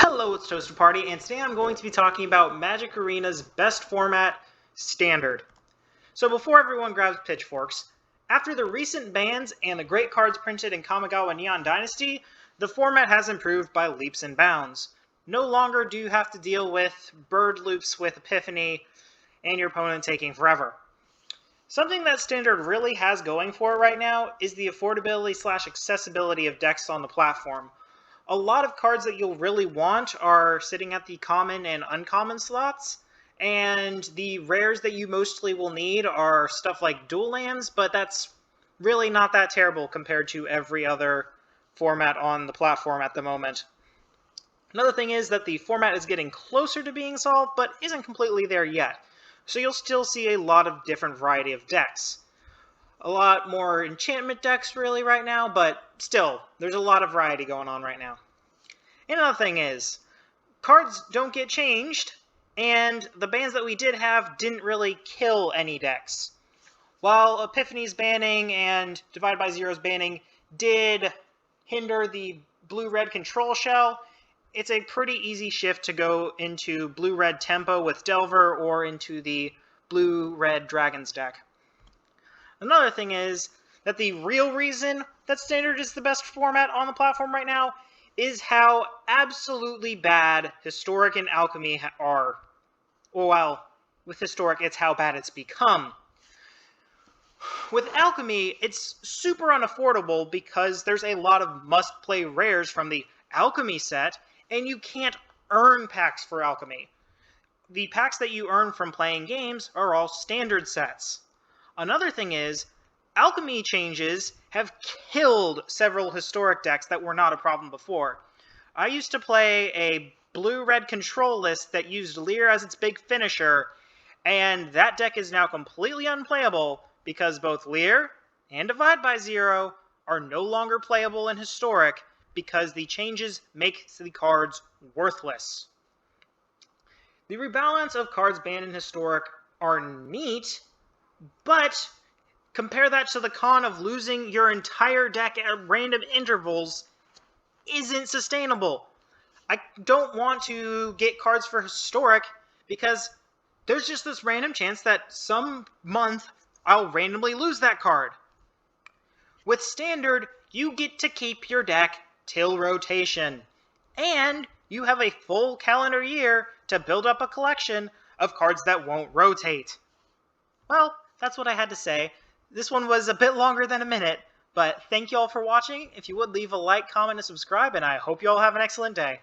Hello, it's Toaster Party, and today I'm going to be talking about Magic Arena's best format, Standard. So before everyone grabs pitchforks, after the recent bans and the great cards printed in Kamigawa Neon Dynasty, the format has improved by leaps and bounds. No longer do you have to deal with bird loops with Epiphany and your opponent taking forever. Something that Standard really has going for it right now is the affordability/accessibility of decks on the platform. A lot of cards that you'll really want are sitting at the common and uncommon slots, and the rares that you mostly will need are stuff like dual lands, but that's really not that terrible compared to every other format on the platform at the moment. Another thing is that the format is getting closer to being solved, but isn't completely there yet, so you'll still see a lot of different variety of decks. A lot more enchantment decks really right now, but still, there's a lot of variety going on right now. Another thing is, cards don't get changed, and the bans that we did have didn't really kill any decks. While Epiphany's banning and Divide by Zero's banning did hinder the blue-red control shell, it's a pretty easy shift to go into blue-red tempo with Delver or into the blue-red Dragons deck. Another thing is that the real reason that Standard is the best format on the platform right now is how absolutely bad Historic and Alchemy are. Well, with Historic, it's how bad it's become. With Alchemy, it's super unaffordable because there's a lot of must-play rares from the Alchemy set, and you can't earn packs for Alchemy. The packs that you earn from playing games are all Standard sets. Another thing is, Alchemy changes have killed several Historic decks that were not a problem before. I used to play a blue-red control list that used Leer as its big finisher, and that deck is now completely unplayable because both Leer and Divide by Zero are no longer playable in Historic because the changes make the cards worthless. The rebalance of cards banned in Historic are neat, but compare that to the con of losing your entire deck at random intervals isn't sustainable. I don't want to get cards for Historic because there's just this random chance that some month I'll randomly lose that card. With Standard, you get to keep your deck till rotation, and you have a full calendar year to build up a collection of cards that won't rotate. Well, that's what I had to say. This one was a bit longer than a minute, but thank you all for watching. If you would, leave a like, comment, and subscribe, and I hope you all have an excellent day.